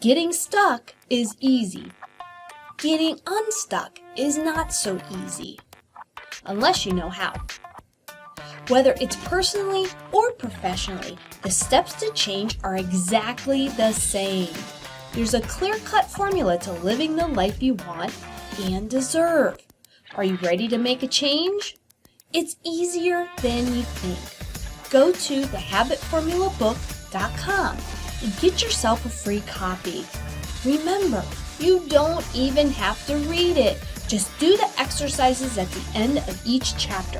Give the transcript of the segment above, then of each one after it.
Getting stuck is easy. Getting unstuck is not so easy, unless you know how. Whether it's personally or professionally, the steps to change are exactly the same. There's a clear-cut formula to living the life you want and deserve. Are you ready to make a change? It's easier than you think. Go to thehabitformulabook.com and get yourself a free copy. Remember, you don't even have to read it. Just do the exercises at the end of each chapter.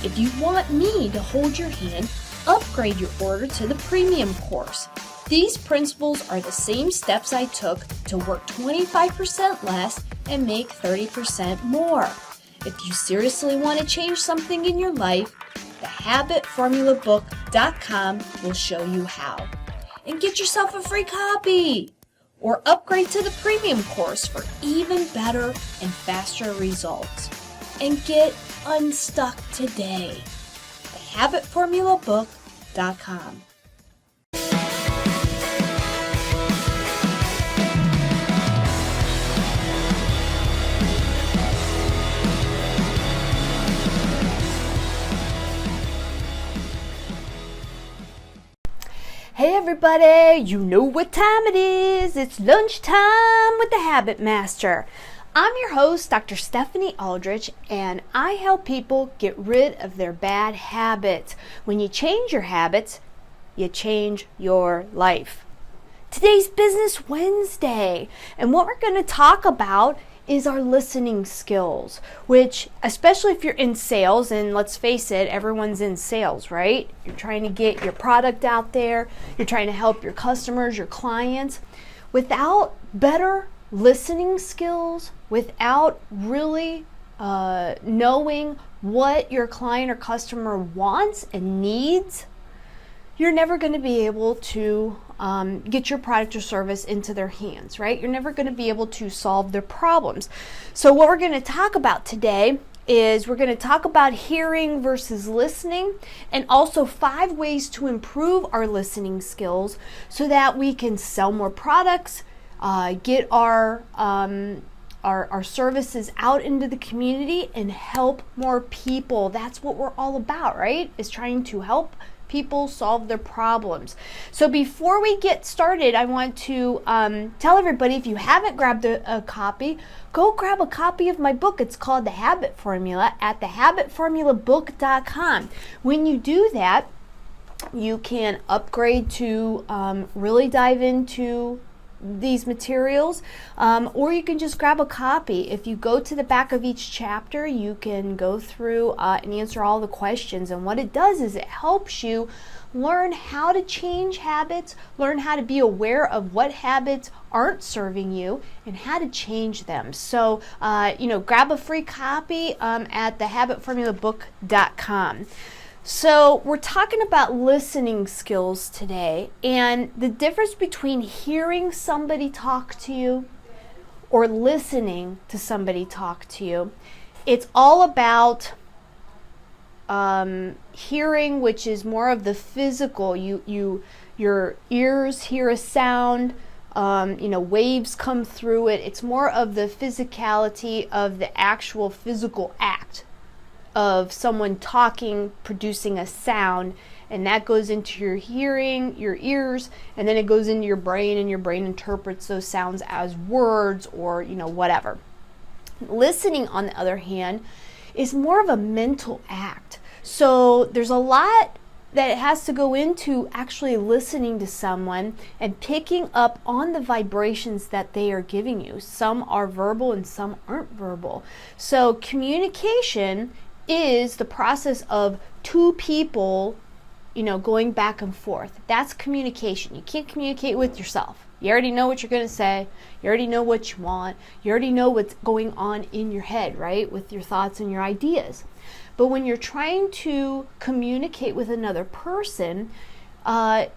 If you want me to hold your hand, upgrade your order to the premium course. These principles are the same steps I took to work 25% less and make 30% more. If you seriously want to change something in your life, thehabitformulabook.com will show you how. And get yourself a free copy or upgrade to the premium course for even better and faster results. And get unstuck today. thehabitformulabook.com. Hey everybody, you know what time it is. It's lunchtime with the Habit Master. I'm your host, Dr. Stephanie Aldrich, and I help people get rid of their bad habits. When you change your habits, you change your life. Today's Business Wednesday, and what we're going to talk about is our listening skills, which, especially if you're in sales, and let's face it, everyone's in sales, right? You're trying to get your product out there, you're trying to help your customers, your clients. Without better listening skills, without really knowing what your client or customer wants and needs, you're never going to be able to get your product or service into their hands, right? You're never going to be able to solve their problems. So what we're going to talk about today is we're going to talk about hearing versus listening, and also 5 ways to improve our listening skills so that we can sell more products, get our services out into the community and help more people. That's what we're all about, right? Is trying to help people solve their problems. So before we get started, I want to tell everybody, if you haven't grabbed a copy, go grab a copy of my book. It's called The Habit Formula at thehabitformulabook.com. When you do that, you can upgrade to really dive into these materials, or you can just grab a copy. If you go to the back of each chapter, you can go through and answer all the questions, and what it does is it helps you learn how to change habits, learn how to be aware of what habits aren't serving you and how to change them. So grab a free copy at thehabitformulabook.com. So we're talking about listening skills today, and the difference between hearing somebody talk to you or listening to somebody talk to you. It's all about hearing, which is more of the physical. Your ears hear a sound, waves come through it. It's more of the physicality of the actual physical act of someone talking, producing a sound, and that goes into your hearing, your ears, and then it goes into your brain, and your brain interprets those sounds as words or whatever. Listening, on the other hand, is more of a mental act. So there's a lot that it has to go into actually listening to someone and picking up on the vibrations that they are giving you. Some are verbal and some aren't verbal. So communication is the process of two people, going back and forth. That's communication. You can't communicate with yourself. You already know what you're going to say. You already know what you want. You already know what's going on in your head, right? With your thoughts and your ideas. But when you're trying to communicate with another person,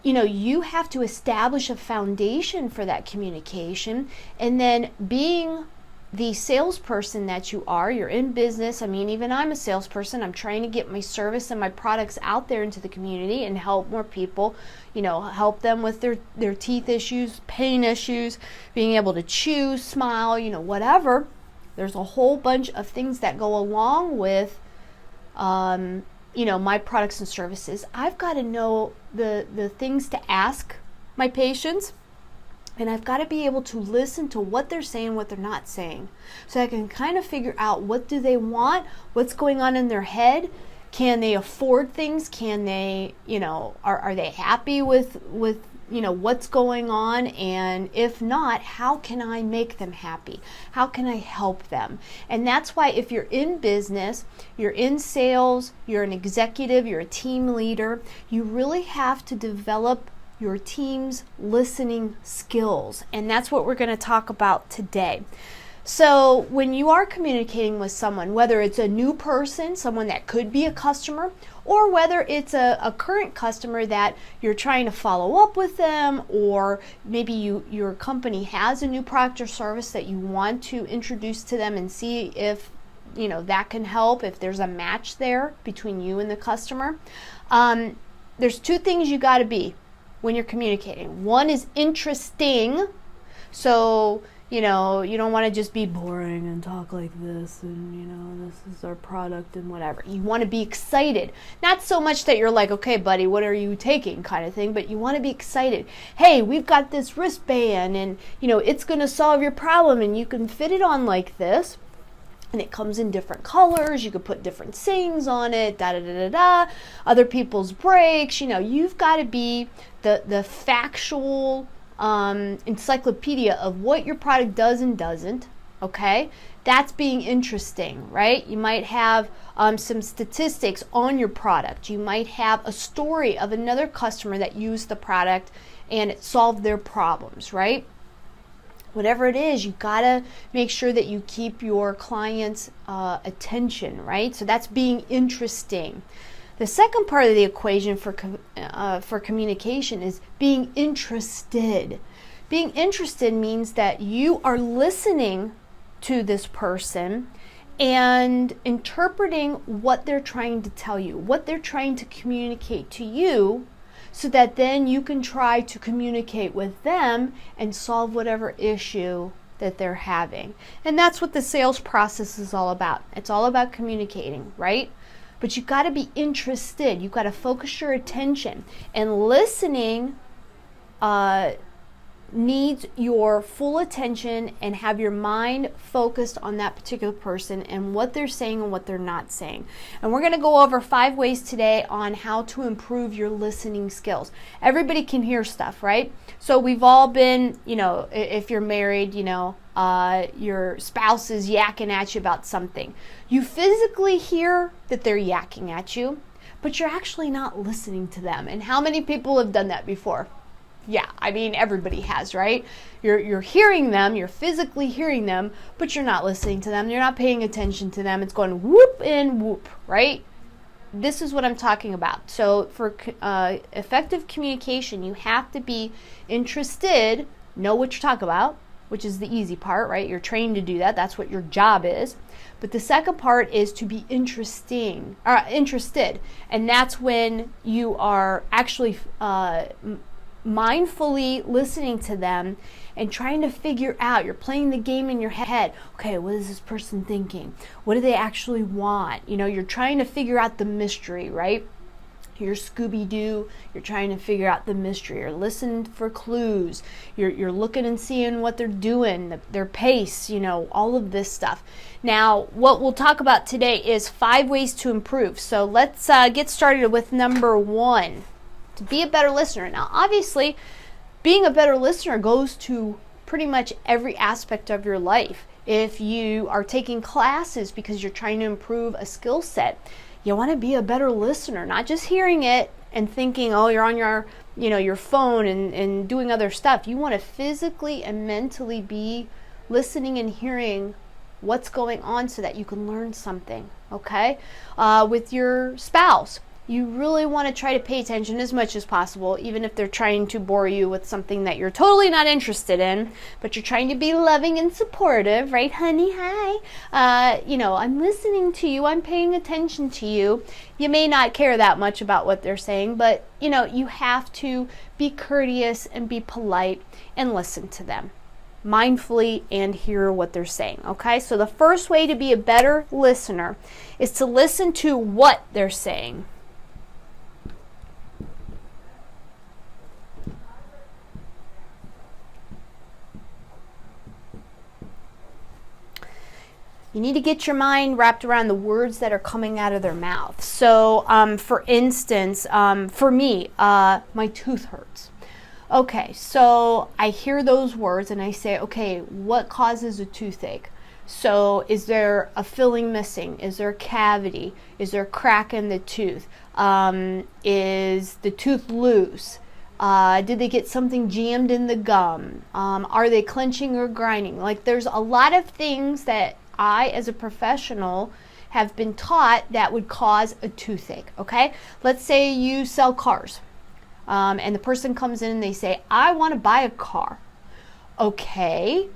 you have to establish a foundation for that communication, and then being the salesperson that you are. You're in business. I mean, even I'm a salesperson. I'm trying to get my service and my products out there into the community and help more people, help them with their teeth issues, pain issues, being able to chew, smile, whatever. There's a whole bunch of things that go along with, my products and services. I've got to know the things to ask my patients. And I've got to be able to listen to what they're saying, what they're not saying. So I can kind of figure out what do they want, what's going on in their head. Can they afford things? Can they, are they happy with what's going on? And if not, how can I make them happy? How can I help them? And that's why if you're in business, you're in sales, you're an executive, you're a team leader, you really have to develop your team's listening skills. And that's what we're going to talk about today. So when you are communicating with someone, whether it's a new person, someone that could be a customer, or whether it's a current customer that you're trying to follow up with them, or maybe your company has a new product or service that you want to introduce to them and see if that can help, if there's a match there between you and the customer. There's two things you got to be when you're communicating. One is interesting. So, you don't want to just be boring and talk like this and, this is our product and whatever. You want to be excited. Not so much that you're like, okay, buddy, what are you taking kind of thing, but you want to be excited. Hey, we've got this wristband and, it's going to solve your problem and you can fit it on like this. And it comes in different colors. You could put different sayings on it, other people's breaks. You've got to be the factual encyclopedia of what your product does and doesn't. Okay, that's being interesting, right? You might have some statistics on your product. You might have a story of another customer that used the product and it solved their problems, right? Whatever it is, you gotta make sure that you keep your client's attention, right? So that's being interesting. The second part of the equation for communication is being interested. Being interested means that you are listening to this person and interpreting what they're trying to tell you, what they're trying to communicate to you, so that then you can try to communicate with them and solve whatever issue that they're having. And that's what the sales process is all about. It's all about communicating, right? But you've got to be interested. You've got to focus your attention. And listening needs your full attention and have your mind focused on that particular person and what they're saying and what they're not saying. And we're going to go over 5 ways today on how to improve your listening skills. Everybody can hear stuff, right? So we've all been, if you're married, your spouse is yakking at you about something. You physically hear that they're yakking at you, but you're actually not listening to them. And how many people have done that before? Yeah, I mean, everybody has, right? You're hearing them, you're physically hearing them, but you're not listening to them. You're not paying attention to them. It's going whoop and whoop, right? This is what I'm talking about. So for effective communication, you have to be interested, know what you're talking about, which is the easy part, right? You're trained to do that. That's what your job is. But the second part is to be interested. And that's when you are actually mindfully listening to them and trying to figure out, you're playing the game in your head. Okay, what is this person thinking? What do they actually want? You're trying to figure out the mystery, right? You're Scooby-Doo, you're trying to figure out the mystery. You're listening for clues. You're looking and seeing what they're doing, their pace, all of this stuff. Now, what we'll talk about today is 5 ways to improve. So let's get started with number 1. To be a better listener. Now, obviously, being a better listener goes to pretty much every aspect of your life. If you are taking classes because you're trying to improve a skill set, you want to be a better listener, not just hearing it and thinking, oh, you're on your phone and doing other stuff. You want to physically and mentally be listening and hearing what's going on so that you can learn something, okay? With your spouse. You really want to try to pay attention as much as possible, even if they're trying to bore you with something that you're totally not interested in, but you're trying to be loving and supportive, right, honey? Hi. I'm listening to you. I'm paying attention to you. You may not care that much about what they're saying, but, you have to be courteous and be polite and listen to them mindfully and hear what they're saying, okay? So the first way to be a better listener is to listen to what they're saying. You need to get your mind wrapped around the words that are coming out of their mouth. So, for instance, for me, my tooth hurts. Okay, so I hear those words and I say, okay, what causes a toothache? So is there a filling missing? Is there a cavity? Is there a crack in the tooth? Is the tooth loose? Did they get something jammed in the gum? Are they clenching or grinding? Like, there's a lot of things that I, as a professional, have been taught that would cause a toothache, okay? Let's say you sell cars, and the person comes in and they say, I want to buy a car. Okay,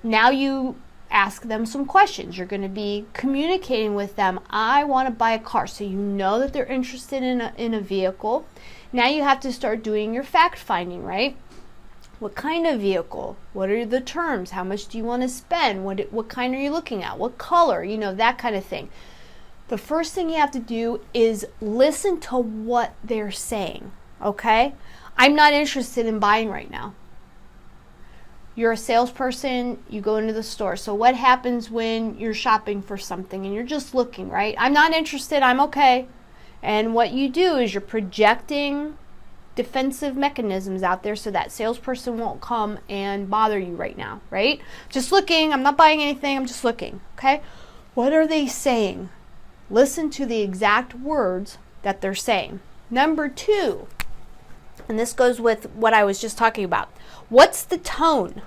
now you ask them some questions. You're going to be communicating with them. I want to buy a car. So you know that they're interested in a vehicle. Now you have to start doing your fact finding, right? What kind of vehicle? What are the terms? How much do you want to spend? What kind are you looking at? What color? That kind of thing. The first thing you have to do is listen to what they're saying, okay? I'm not interested in buying right now. You're a salesperson, you go into the store. So what happens when you're shopping for something and you're just looking, right? I'm not interested, I'm okay. And what you do is you're projecting defensive mechanisms out there so that salesperson won't come and bother you right now, right? Just looking, I'm not buying anything, I'm just looking, okay? What are they saying? Listen to the exact words that they're saying. Number 2, and this goes with what I was just talking about. What's the tone?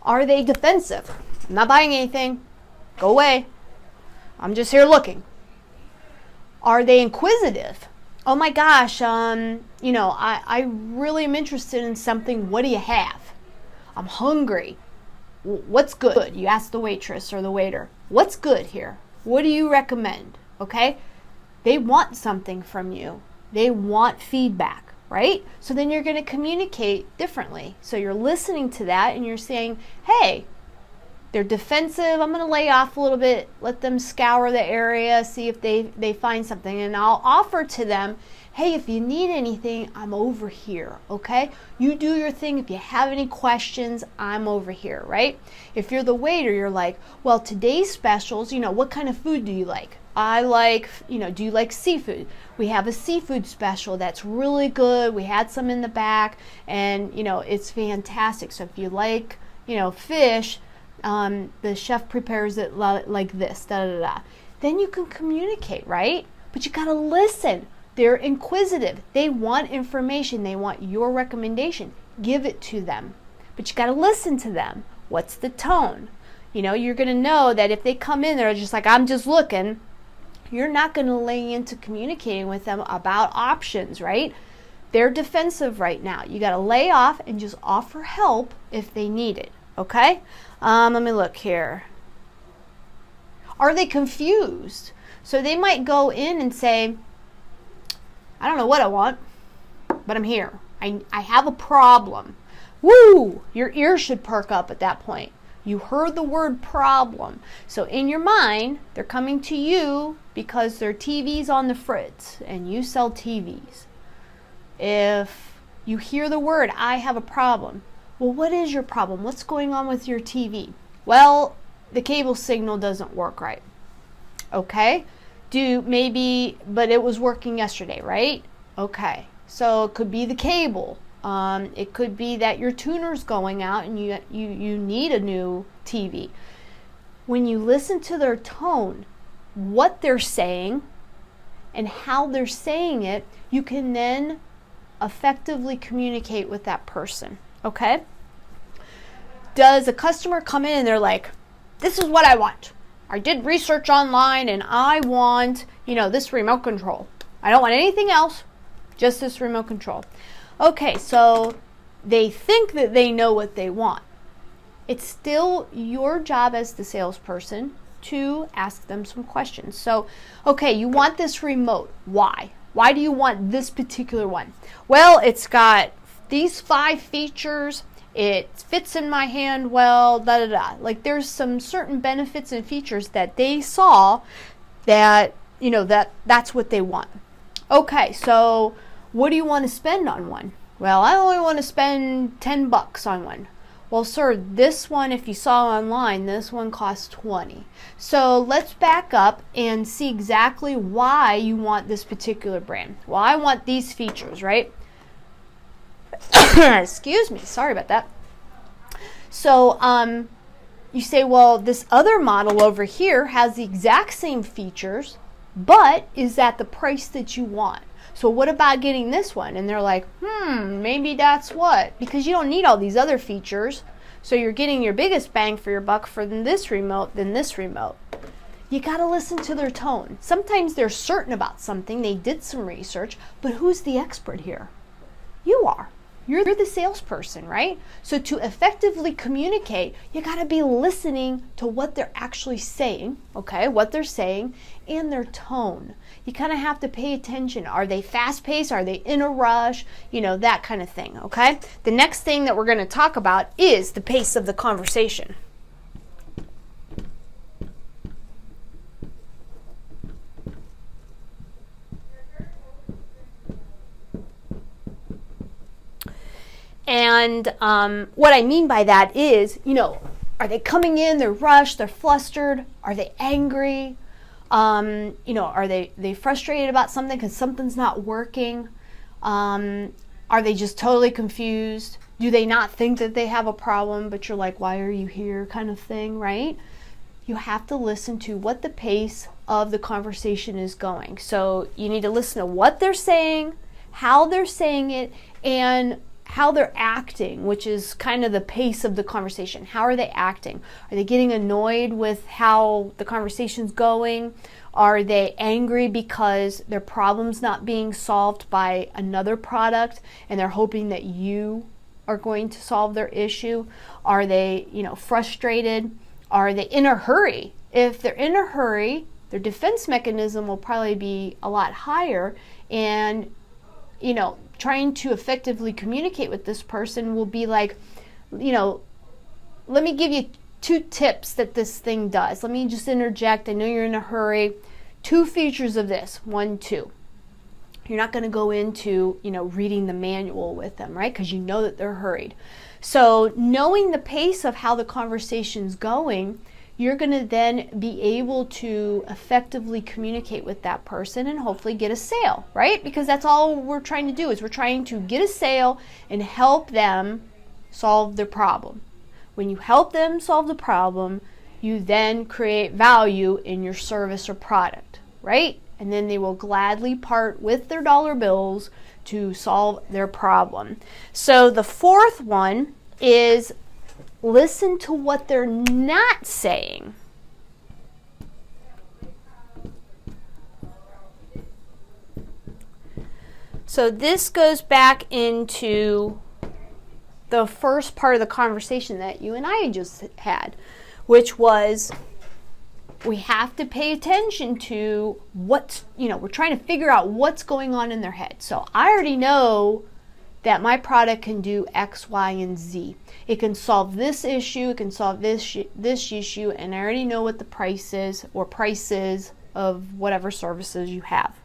Are they defensive? I'm not buying anything. Go away. I'm just here looking. Are they inquisitive? Oh my gosh, I really am interested in something. What do you have? I'm hungry. What's good? You ask the waitress or the waiter. What's good here? What do you recommend? Okay? They want something from you. They want feedback. Right? So then you're going to communicate differently. So you're listening to that and you're saying, hey, they're defensive. I'm going to lay off a little bit, let them scour the area, see if they find something. And I'll offer to them, hey, if you need anything, I'm over here, okay? You do your thing. If you have any questions, I'm over here, right? If you're the waiter, you're like, well, today's specials, what kind of food do you like? I like, do you like seafood? We have a seafood special that's really good. We had some in the back and, it's fantastic. So if you like, fish, the chef prepares it like this, da da da. Then you can communicate, right? But you got to listen. They're inquisitive. They want information. They want your recommendation. Give it to them. But you got to listen to them. What's the tone? You're going to know that if they come in, they're just like, I'm just looking. You're not going to lay into communicating with them about options, right? They're defensive right now. You got to lay off and just offer help if they need it, okay? Let me look here. Are they confused? So they might go in and say, I don't know what I want, but I'm here. I have a problem. Woo! Your ears should perk up at that point. You heard the word problem. So in your mind, they're coming to you because their TV's on the fritz and you sell TVs. If you hear the word, I have a problem. Well, what is your problem? What's going on with your TV? Well, the cable signal doesn't work right. Okay. But it was working yesterday, right? Okay. So it could be the cable. It could be that your tuner's going out and you need a new TV. When you listen to their tone, what they're saying and how they're saying it, you can then effectively communicate with that person, okay? Does a customer come in and they're like, this is what I want. I did research online and I want, this remote control. I don't want anything else, just this remote control. Okay, so they think that they know what they want. It's still your job as the salesperson to ask them some questions. So, okay, you want this remote. Why? Why do you want this particular one? Well, it's got these 5 features. It fits in my hand well, da da da. Like there's some certain benefits and features that they saw that, that's what they want. Okay, so what do you want to spend on one? Well, I only want to spend $10 on one. Well, sir, this one, if you saw online, this one costs $20. So let's back up and see exactly why you want this particular brand. Well, I want these features, right? Excuse me, sorry about that. So you say, well, this other model over here has the exact same features, but is at the price that you want. So what about getting this one? And they're like, maybe that's what, because you don't need all these other features. So you're getting your biggest bang for your buck for this remote than this remote. You got to listen to their tone. Sometimes they're certain about something. They did some research, but who's the expert here? You are. You're the salesperson, right? So to effectively communicate, you got to be listening to what they're actually saying, okay? What they're saying and their tone. You kind of have to pay attention. Are they fast-paced? Are they in a rush? That kind of thing, okay? The next thing that we're going to talk about is the pace of the conversation. And what I mean by that is, are they coming in, they're rushed, they're flustered, are they angry? Are they frustrated about something because something's not working? Are they just totally confused? Do they not think that they have a problem, but you're like, why are you here kind of thing, right? You have to listen to what the pace of the conversation is going. So you need to listen to what they're saying, how they're saying it, and how they're acting, which is kind of the pace of the conversation. How are they acting? Are they getting annoyed with how the conversation's going? Are they angry because their problem's not being solved by another product and they're hoping that you are going to solve their issue? Are they, frustrated? Are they in a hurry? If they're in a hurry, their defense mechanism will probably be a lot higher, and trying to effectively communicate with this person will be like, let me give you 2 tips that this thing does. Let me just interject. I know you're in a hurry. 2 features of this. 1, 2. You're not going to go into, reading the manual with them, right? Because you know that they're hurried. So knowing the pace of how the conversation's going, you're going to then be able to effectively communicate with that person and hopefully get a sale, right? Because that's all we're trying to do, is we're trying to get a sale and help them solve their problem. When you help them solve the problem, you then create value in your service or product, right? And then they will gladly part with their dollar bills to solve their problem. So the 4th one is listen to what they're not saying. So this goes back into the first part of the conversation that you and I just had, which was we have to pay attention to what's, we're trying to figure out what's going on in their head. So I already know that my product can do X, Y, and Z. It can solve this issue, it can solve this issue, and I already know what the price is or prices of whatever services you have.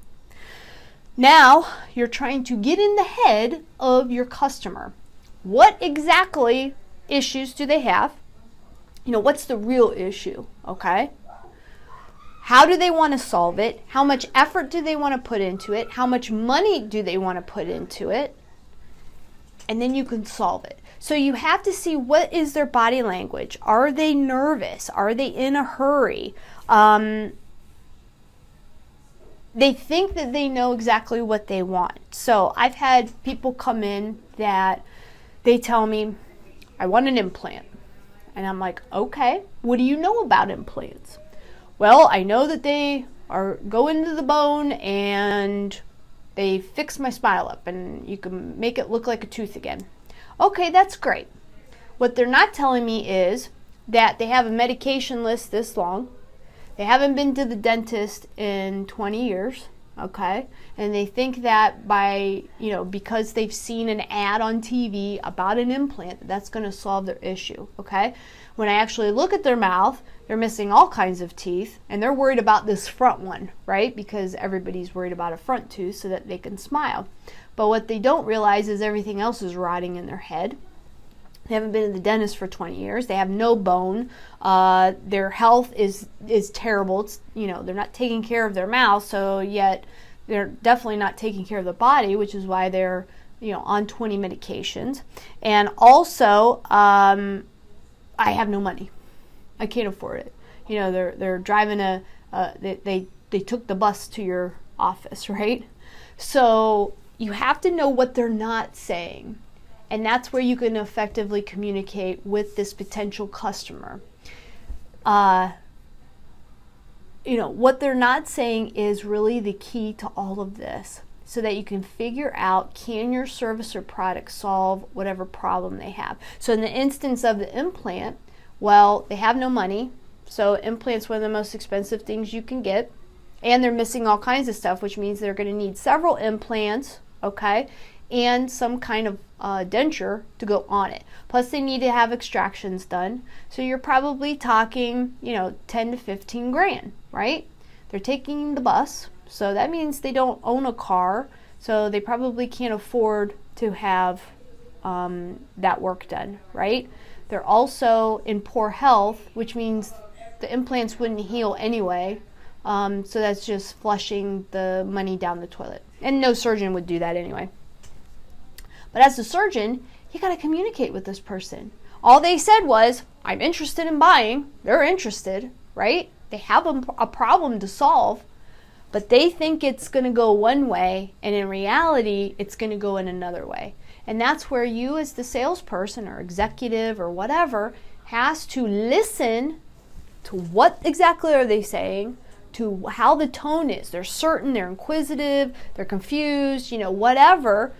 Now, you're trying to get in the head of your customer. What exactly issues do they have? What's the real issue, okay? How do they want to solve it? How much effort do they want to put into it? How much money do they want to put into it? And then you can solve it. So you have to see what is their body language. Are they nervous? Are they in a hurry? they think that they know exactly what they want. So I've had people come in that they tell me, I want an implant. And I'm like, okay, what do you know about implants? Well, I know that they go into the bone and they fix my smile up and you can make it look like a tooth again. Okay, that's great. What they're not telling me is that they have a medication list this long. They haven't been to the dentist in 20 years, okay? And they think that because they've seen an ad on TV about an implant, that's going to solve their issue, okay? When I actually look at their mouth, they're missing all kinds of teeth, and they're worried about this front one, right? Because everybody's worried about a front tooth so that they can smile. But what they don't realize is everything else is rotting in their head. They haven't been to the dentist for 20 years. They have no bone. Their health is terrible. It's, they're not taking care of their mouth, so yet they're definitely not taking care of the body, which is why they're on 20 medications. And also, I have no money. I can't afford it. They're driving they took the bus to your office, right? So you have to know what they're not saying. And that's where you can effectively communicate with this potential customer. What they're not saying is really the key to all of this, so that you can figure out, can your service or product solve whatever problem they have. So in the instance of the implant, well, they have no money, so implant's one of the most expensive things you can get, and they're missing all kinds of stuff, which means they're going to need several implants, okay, and some kind of denture to go on it. Plus they need to have extractions done. So you're probably talking, 10 to 15 grand, right? They're taking the bus, so that means they don't own a car, so they probably can't afford to have that work done, right? They're also in poor health, which means the implants wouldn't heal anyway. So that's just flushing the money down the toilet. And no surgeon would do that anyway. But as a surgeon, you got to communicate with this person. All they said was, I'm interested in buying. They're interested, right? They have a problem to solve, but they think it's going to go one way, and in reality, it's going to go in another way. And that's where you as the salesperson or executive or whatever has to listen to what exactly are they saying, to how the tone is. They're certain, they're inquisitive, they're confused, whatever.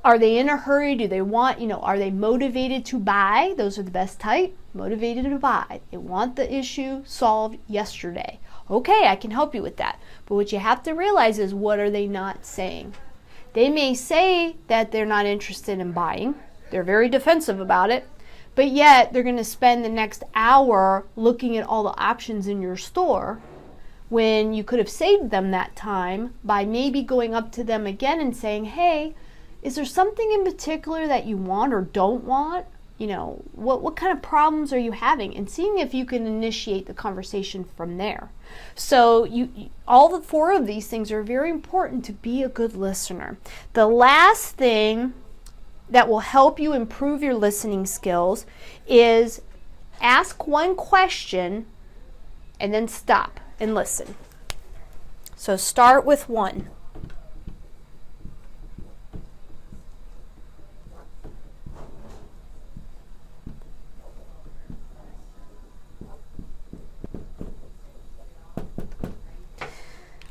Are they in a hurry? Do they want, are they motivated to buy? Those are the best type, motivated to buy. They want the issue solved yesterday. Okay, I can help you with that. But what you have to realize is, what are they not saying? They may say that they're not interested in buying. They're very defensive about it. But yet, they're going to spend the next hour looking at all the options in your store, when you could have saved them that time by maybe going up to them again and saying, hey, is there something in particular that you want or don't want? What kind of problems are you having? And seeing if you can initiate the conversation from there. So all the four of these things are very important to be a good listener. The last thing that will help you improve your listening skills is ask one question and then stop and listen. So start with one.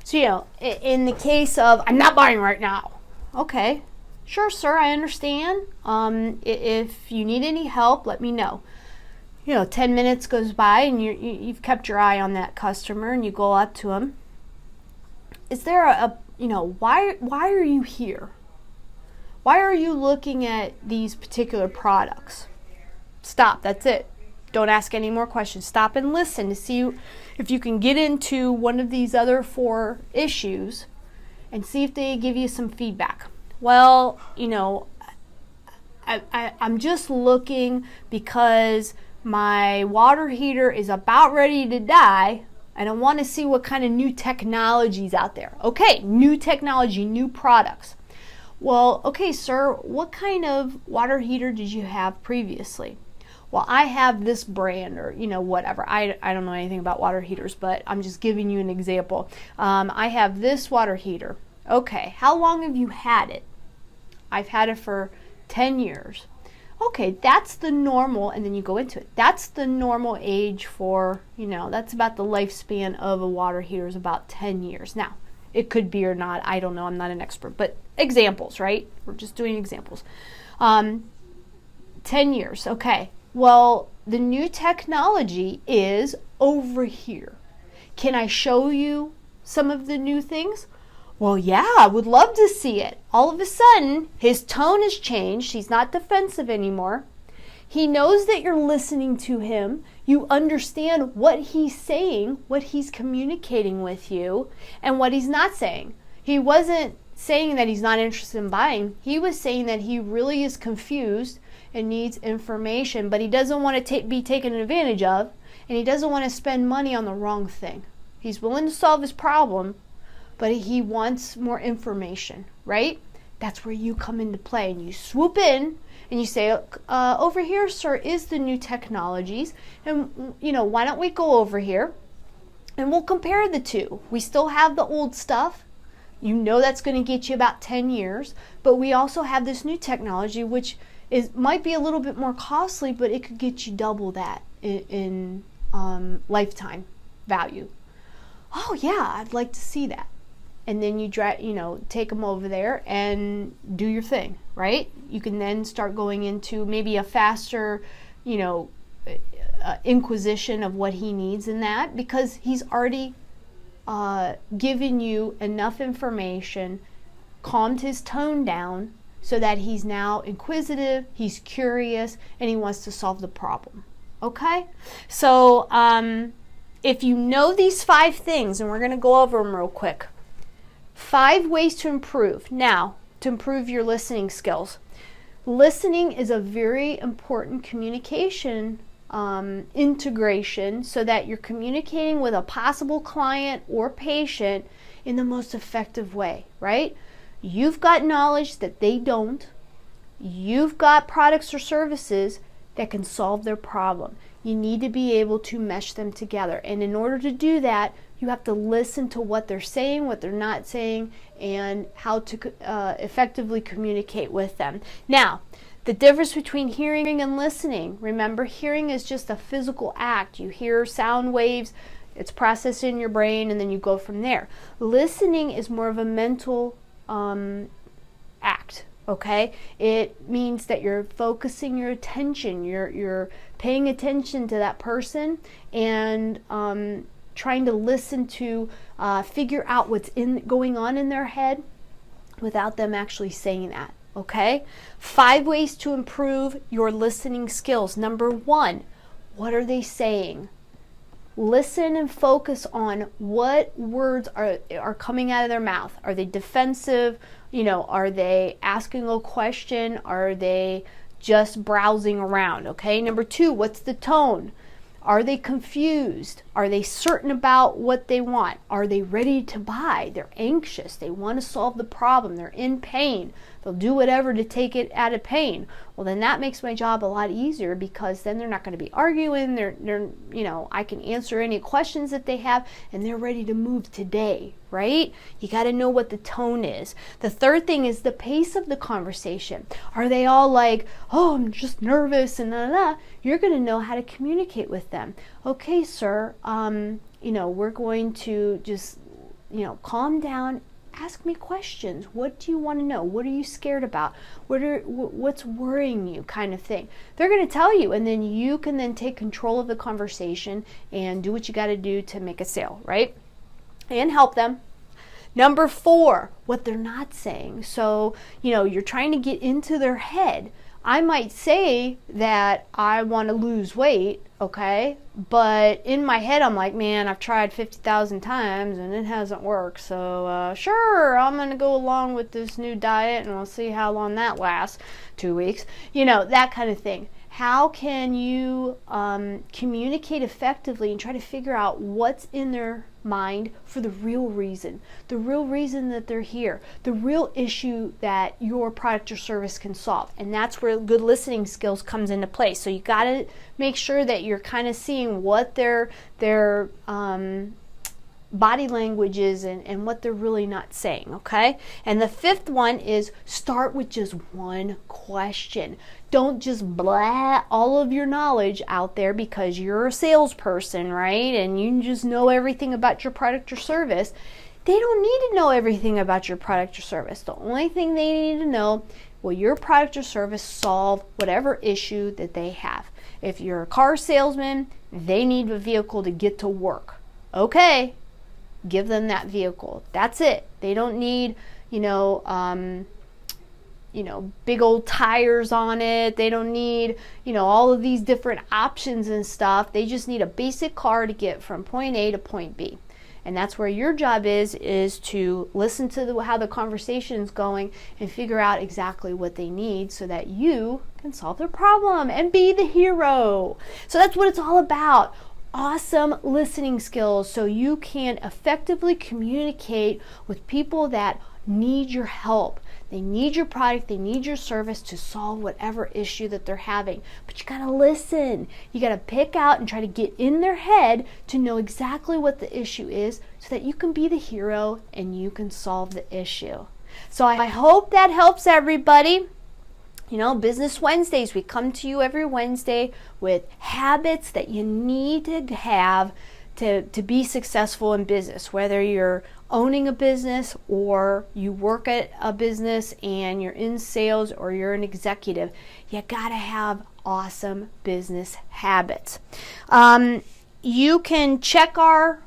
So, in the case of, I'm not buying right now. Okay, sure, sir, I understand. If you need any help, let me know. 10 minutes goes by and you've kept your eye on that customer, and you go up to him. Is there why are you here? Why are you looking at these particular products? Stop, that's it. Don't ask any more questions. Stop and listen to see if you can get into one of these other four issues and see if they give you some feedback. Well, I'm just looking because my water heater is about ready to die, and I want to see what kind of new technology is out there. Okay, new technology, new products. Well, okay, sir, what kind of water heater did you have previously? well, I have this brand, or whatever. I don't know anything about water heaters, but I'm just giving you an example. I have this water heater. Okay, how long have you had it? I've had it for 10 years. Okay, that's the normal, and then you go into it. That's the normal age for, that's about the lifespan of a water heater, is about 10 years. Now, it could be or not, I don't know, I'm not an expert, but examples, right? We're just doing examples. 10 years, okay. Well, the new technology is over here. Can I show you some of the new things? Well, yeah, I would love to see it. All of a sudden, his tone has changed. He's not defensive anymore. He knows that you're listening to him. You understand what he's saying, what he's communicating with you, and what he's not saying. He wasn't saying that he's not interested in buying. He was saying that he really is confused and needs information, but he doesn't want to be taken advantage of, and he doesn't want to spend money on the wrong thing. He's willing to solve his problem, but he wants more information, right? That's where you come into play, and you swoop in and you say, over here, sir, is the new technologies, and why don't we go over here and we'll compare the two. We still have the old stuff. That's going to get you about 10 years, but we also have this new technology, which might be a little bit more costly, but it could get you double that in lifetime value. Oh yeah, I'd like to see that. And then you take them over there and do your thing, right? You can then start going into maybe a faster, inquisition of what he needs in that, because he's already given you enough information, calmed his tone down, so that he's now inquisitive, he's curious, and he wants to solve the problem. Okay? So if you know these 5 things, and we're going to go over them real quick. 5 ways to improve. Now, to improve your listening skills. Listening is a very important communication integration, so that you're communicating with a possible client or patient in the most effective way, right? You've got knowledge that they don't. You've got products or services that can solve their problem. You need to be able to mesh them together. And in order to do that, you have to listen to what they're saying, what they're not saying, and how to effectively communicate with them. Now, the difference between hearing and listening. Remember, hearing is just a physical act. You hear sound waves, it's processed in your brain, and then you go from there. Listening is more of a mental act. Okay, it means that you're focusing your attention, you're paying attention to that person, and trying to listen to figure out what's going on in their head without them actually saying that. Okay, 5 ways to improve your listening skills. Number 1, what are they saying? Listen and focus on what words are coming out of their mouth. Are they defensive? Are they asking a question? Are they just browsing around? Okay. Number 2, what's the tone? Are they confused? Are they certain about what they want? Are they ready to buy? They're anxious. They want to solve the problem. They're in pain. They'll do whatever to take it out of pain. Well, then that makes my job a lot easier, because then they're not going to be arguing. They're I can answer any questions that they have, and they're ready to move today, right? You got to know what the tone is. The third thing is the pace of the conversation. Are they all like, oh, I'm just nervous and You're going to know how to communicate with them. Okay, sir, we're going to just, calm down. Ask me questions. What do you want to know? What are you scared about? What's worrying you, kind of thing. They're going to tell you, and then you can then take control of the conversation and do what you got to do to make a sale, right? And help them. Number 4, what they're not saying. So, you're trying to get into their head. I might say that I want to lose weight, okay? But in my head, I'm like, man, I've tried 50,000 times and it hasn't worked. So, sure, I'm going to go along with this new diet and we'll see how long that lasts. 2 weeks. That kind of thing. How can you communicate effectively and try to figure out what's in their mind for the real reason that they're here, the real issue that your product or service can solve. And that's where good listening skills comes into play. So you got to make sure that you're kind of seeing what their body language is and what they're really not saying, okay? And the fifth one is start with just one question. Don't just blah all of your knowledge out there because you're a salesperson, right? And you just know everything about your product or service. They don't need to know everything about your product or service. The only thing they need to know, will your product or service solve whatever issue that they have? If you're a car salesman, they need a vehicle to get to work. Okay, give them that vehicle. That's it. They don't need, big old tires on it. They don't need, all of these different options and stuff. They just need a basic car to get from point A to point B. And that's where your job is to listen to how the conversation is going and figure out exactly what they need so that you can solve their problem and be the hero. So that's what it's all about. Awesome listening skills so you can effectively communicate with people that need your help. They need your product, they need your service to solve whatever issue that they're having. But you gotta listen. You gotta pick out and try to get in their head to know exactly what the issue is so that you can be the hero and you can solve the issue. So I hope that helps everybody. Business Wednesdays, we come to you every Wednesday with habits that you need to have to be successful in business, whether you're owning a business or you work at a business and you're in sales or you're an executive. You gotta have awesome business habits. You can check our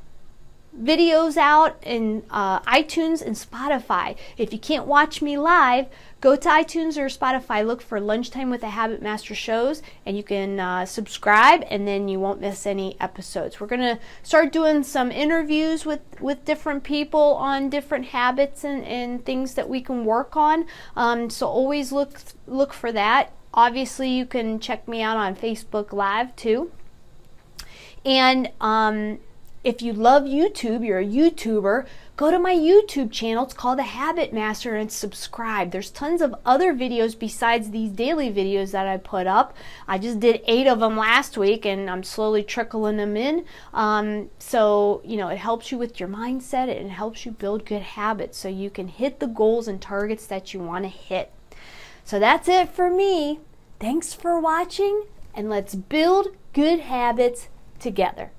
videos out in iTunes and Spotify. If you can't watch me live, go to iTunes or Spotify, look for Lunchtime with the Habit Master shows, and you can subscribe, and then you won't miss any episodes. We're going to start doing some interviews with different people on different habits and things that we can work on. So always look for that. Obviously, you can check me out on Facebook Live too. And if you love YouTube, you're a YouTuber, go to my YouTube channel. It's called The Habit Master and subscribe. There's tons of other videos besides these daily videos that I put up. I just did 8 of them last week and I'm slowly trickling them in. So it helps you with your mindset. It helps you build good habits so you can hit the goals and targets that you want to hit. So that's it for me. Thanks for watching, and let's build good habits together.